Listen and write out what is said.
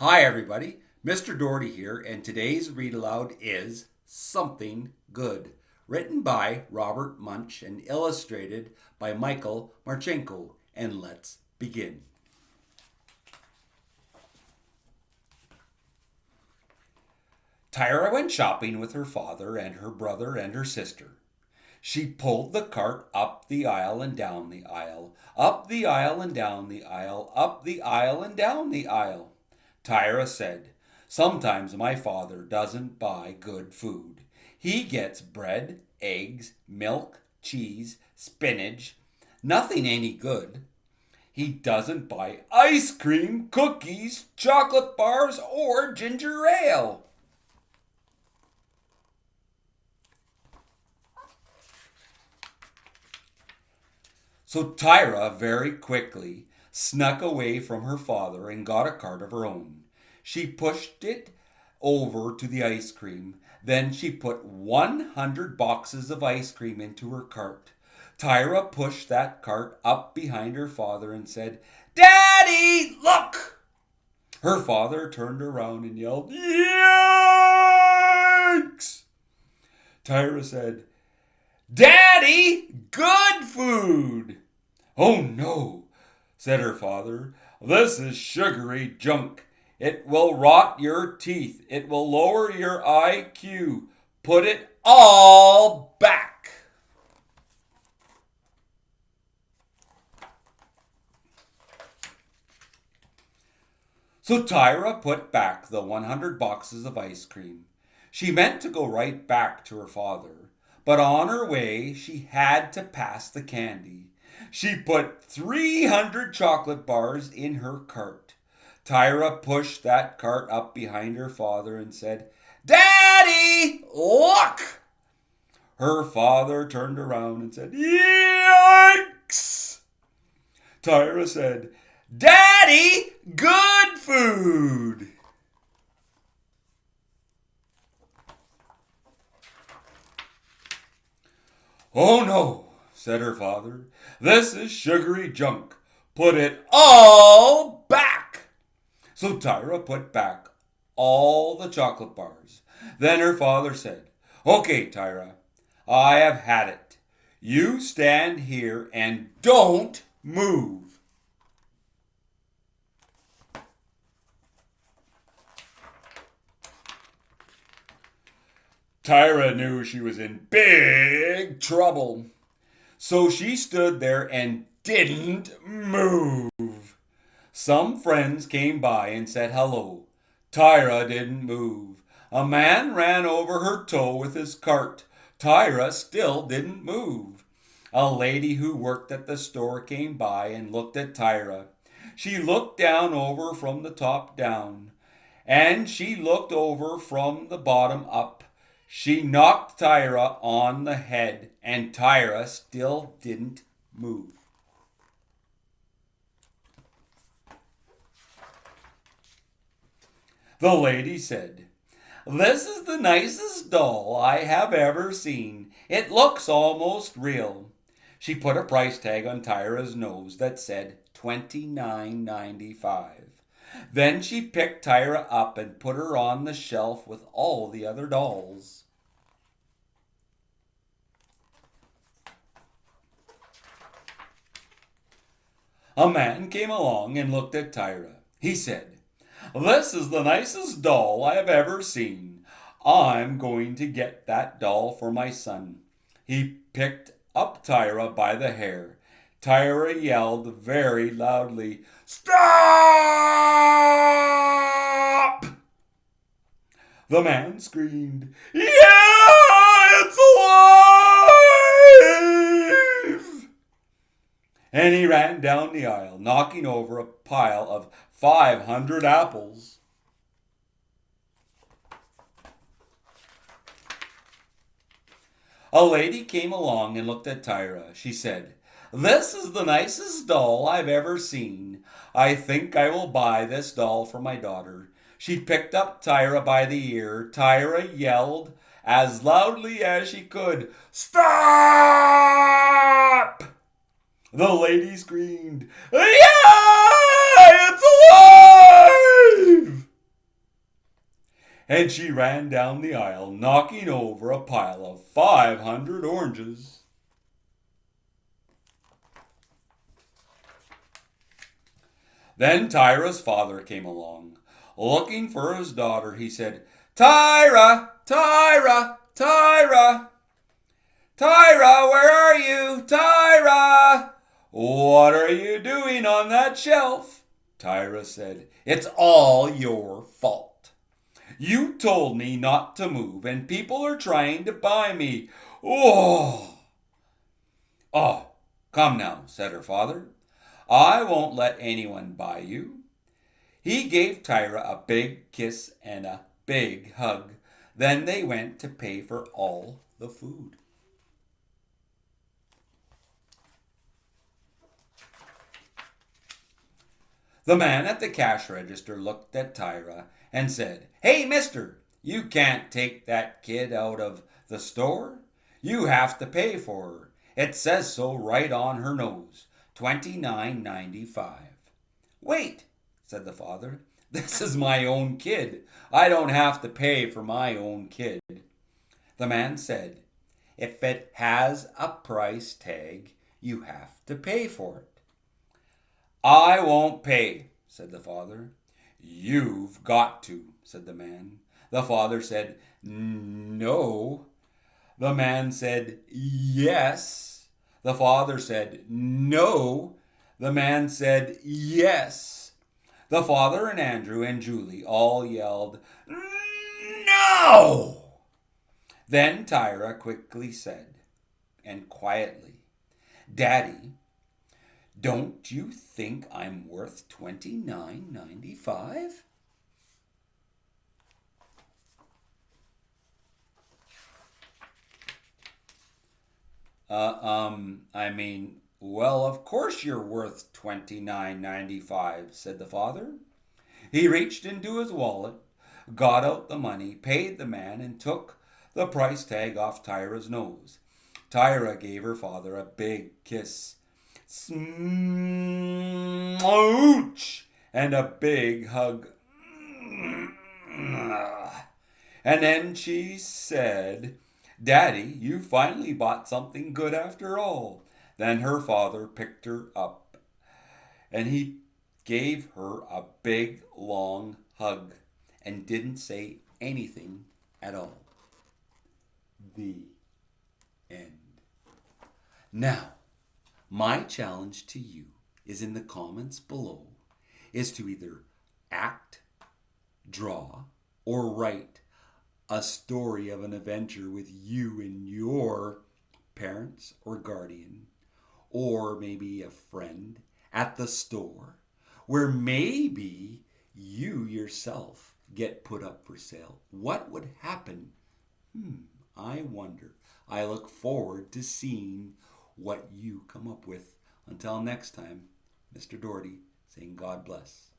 Hi, everybody. Mr. Doherty here, and today's Read Aloud is Something Good, written by Robert Munsch and illustrated by Michael Marchenko. And let's begin. Tyra went shopping with her father and her brother and her sister. She pulled the cart up the aisle and down the aisle, up the aisle and down the aisle, up the aisle and down the aisle. Tyra said, "Sometimes my father doesn't buy good food. He gets bread, eggs, milk, cheese, spinach, nothing any good. He doesn't buy ice cream, cookies, chocolate bars, or ginger ale." So Tyra very quickly snuck away from her father and got a cart of her own. She pushed it over to the ice cream. Then she put 100 boxes of ice cream into her cart. Tyra pushed that cart up behind her father and said, "Daddy, look!" Her father turned around and yelled, "Yikes!" Tyra said, "Daddy, good food!" "Oh no," said her father. "This is sugary junk. It will rot your teeth. It will lower your IQ. Put it all back." So Tyra put back the 100 boxes of ice cream. She meant to go right back to her father, but on her way she had to pass the candy. She put 300 chocolate bars in her cart. Tyra pushed that cart up behind her father and said, "Daddy, look!" Her father turned around and said, "Yikes!" Tyra said, "Daddy, good food!" "Oh no," said her father. "This is sugary junk. Put it all back." So Tyra put back all the chocolate bars. Then her father said, "Okay, Tyra, I have had it. You stand here and don't move." Tyra knew she was in big trouble. So she stood there and didn't move. Some friends came by and said hello. Tyra didn't move. A man ran over her toe with his cart. Tyra still didn't move. A lady who worked at the store came by and looked at Tyra. She looked down over from the top down, and she looked over from the bottom up. She knocked Tyra on the head, and Tyra still didn't move. The lady said, "This is the nicest doll I have ever seen. It looks almost real." She put a price tag on Tyra's nose that said $29.95. Then she picked Tyra up and put her on the shelf with all the other dolls. A man came along and looked at Tyra. He said, "This is the nicest doll I have ever seen. I'm going to get that doll for my son." He picked up Tyra by the hair. Tyra yelled very loudly, "Stop!" The man screamed, "Yeah, it's alive!" And he ran down the aisle, knocking over a pile of 500 apples. A lady came along and looked at Tyra. She said, "This is the nicest doll I've ever seen. I think I will buy this doll for my daughter." She picked up Tyra by the ear. Tyra yelled as loudly as she could, "Stop!" The lady screamed, "Yeah, it's alive!" and she ran down the aisle, knocking over a pile of 500 oranges. Then Tyra's father came along. Looking for his daughter, he said, "Tyra, Tyra, Tyra! Tyra, where are you? Tyra! What are you doing on that shelf?" Tyra said, "It's all your fault. You told me not to move, and people are trying to buy me. Oh, come now," said her father. "I won't let anyone buy you." He gave Tyra a big kiss and a big hug. Then they went to pay for all the food. The man at the cash register looked at Tyra and said, "Hey, mister, you can't take that kid out of the store. You have to pay for her. It says so right on her nose, $29.95. "Wait," said the father. "This is my own kid. I don't have to pay for my own kid." The man said, "If it has a price tag, you have to pay for it." "I won't pay," said the father. "You've got to," said the man. The father said, "No." The man said, "Yes." The father said, "No." The man said, "Yes." The father and Andrew and Julie all yelled, "No!" Then Tyra quickly said, and quietly, "Daddy, don't you think I'm worth $29.95? Well, of course you're worth $29.95, said the father. He reached into his wallet, got out the money, paid the man, and took the price tag off Tyra's nose. Tyra gave her father a big kiss, smooch, and a big hug. And then she said, "Daddy, you finally bought something good after all." Then her father picked her up, and he gave her a big, long hug and didn't say anything at all. The end. Now, my challenge to you is in the comments below is to either act, draw, or write a story of an adventure with you and your parents or guardian, or maybe a friend at the store, where maybe you yourself get put up for sale. What would happen? I wonder. I look forward to seeing what you come up with. Until next time, Mr. Doherty saying God bless.